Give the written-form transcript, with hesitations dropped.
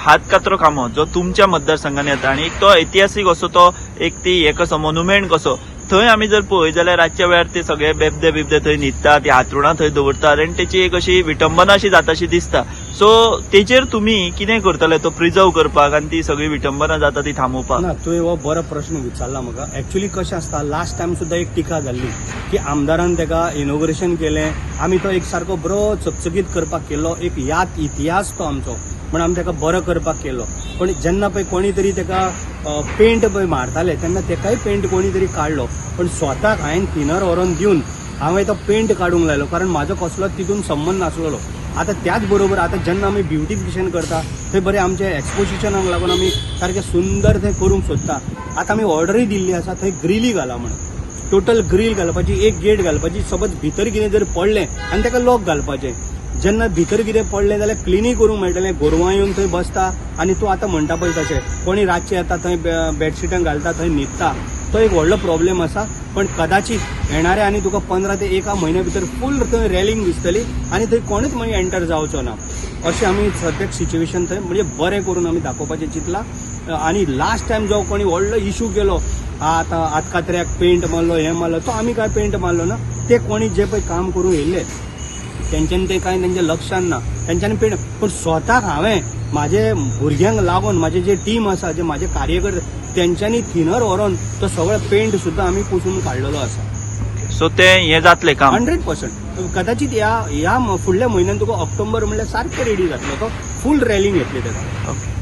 हातकचरो कामो जो तुमच्या मतदारसंघात येता आणि तो ऐतिहासिक असो तो एक ती एक असो मोन्युमेंट कसो थंय आमी जर पळय जाल्यार रातच्या वेळार ते सगळे बेबदे बिबदे थंय न्हिदता ती हातरुणां थंय दवरतात आनी तेची एक अशी विटंबना अशी जाताशी दिसता. सो तेचेर तुमी कितें करतले तो प्रिजर्व करपाक आनी ती सगळी विटंबना जाता ती थांबोवपाक? ना तुवें हो बरो प्रश्न विचारला म्हाका. एक्चुअली कशें आसता, लास्ट टायम सुद्दां एक टिका जाल्ली की आमदारान तेका इनॉग्रेशन केलें, आमी तो एक सारको बरो चकचकीत करपाक केलो, एक इतिहास तो आमचो म्हण आमी तेका बरो करपाक केलो. पण जेन्ना पळय कोणी तरी तेका पेंट पळय मारताले तेन्ना तेकाय पेंट कोणी तरी काडलो. पण स्वताक हांवें थिनर व्हरोन दिवन हांवें तो पेंट काडूंक लायलो, कारण म्हाजो कसलोच तितून संबंध नासलेलो. आता त्याच बरोबर आता जेन्ना आमी ब्युटिफिकेशन करता थंय बरें आमचे एक्सपोजिशनाक लागून आमी सारकें सुंदर थंय करूंक सोदता. आतां आमी ऑर्डरी दिल्ली आसा थंय ग्रिली घाला म्हणून, टोटल ग्रिल घालपाची, एक गेट घालपाची. सपोज भितर कितें जर पडलें आनी तेका लॉक घालपाचें. जेन्ना भितर कितें पडलें जाल्यार क्लिनूय करूंक मेळटलें. गोरवां येवन थंय बसता आनी तूं आतां म्हणटा पळय तशें कोणी रातचें येता थंय बेडशिटां घालता थंय न्हिदता, तो एक व्हडलो प्रॉब्लेम आसा. पण कदाचित येणारे आनी तुका 15 ते 1 म्हयन्या भितर फूल थंय रॅलिंग दिसतली आनी थंय कोणूच मागीर एंटर जावचो ना. अशें आमी सद्याक सिच्युएशन थंय म्हणजे बरें करून आमी दाखोवपाचें चिंतलां. आनी लास्ट टायम जो कोणी व्हडलो इशू केलो, आतां हातकात्र्याक पेंट मारलो हें मारलो, तो आमी काय पेंट मारलो ना. ते कोणी जे पळय काम करूं येयल्ले तेंच्यांनी ते कांय तेंच्या लक्षान ना, तेंच्यांनी पेंट. पण स्वताक हांवें म्हाजे भुरग्यांक लागून म्हाजे जे टीम आसा, जे म्हाजे कार्यकर्ते, तेंच्यांनी थिनर व्हरोन तो सगळो पेंट सुद्दां आमी पुसून काडलेलो आसा. सो ते हे जातले काम 100%. कदाचित ह्या फुडल्या म्हयन्यान तुका ऑक्टोबर म्हणल्यार सारकें रेडी जातलो, तो फूल रॅलिंग येतली तेका. ओके.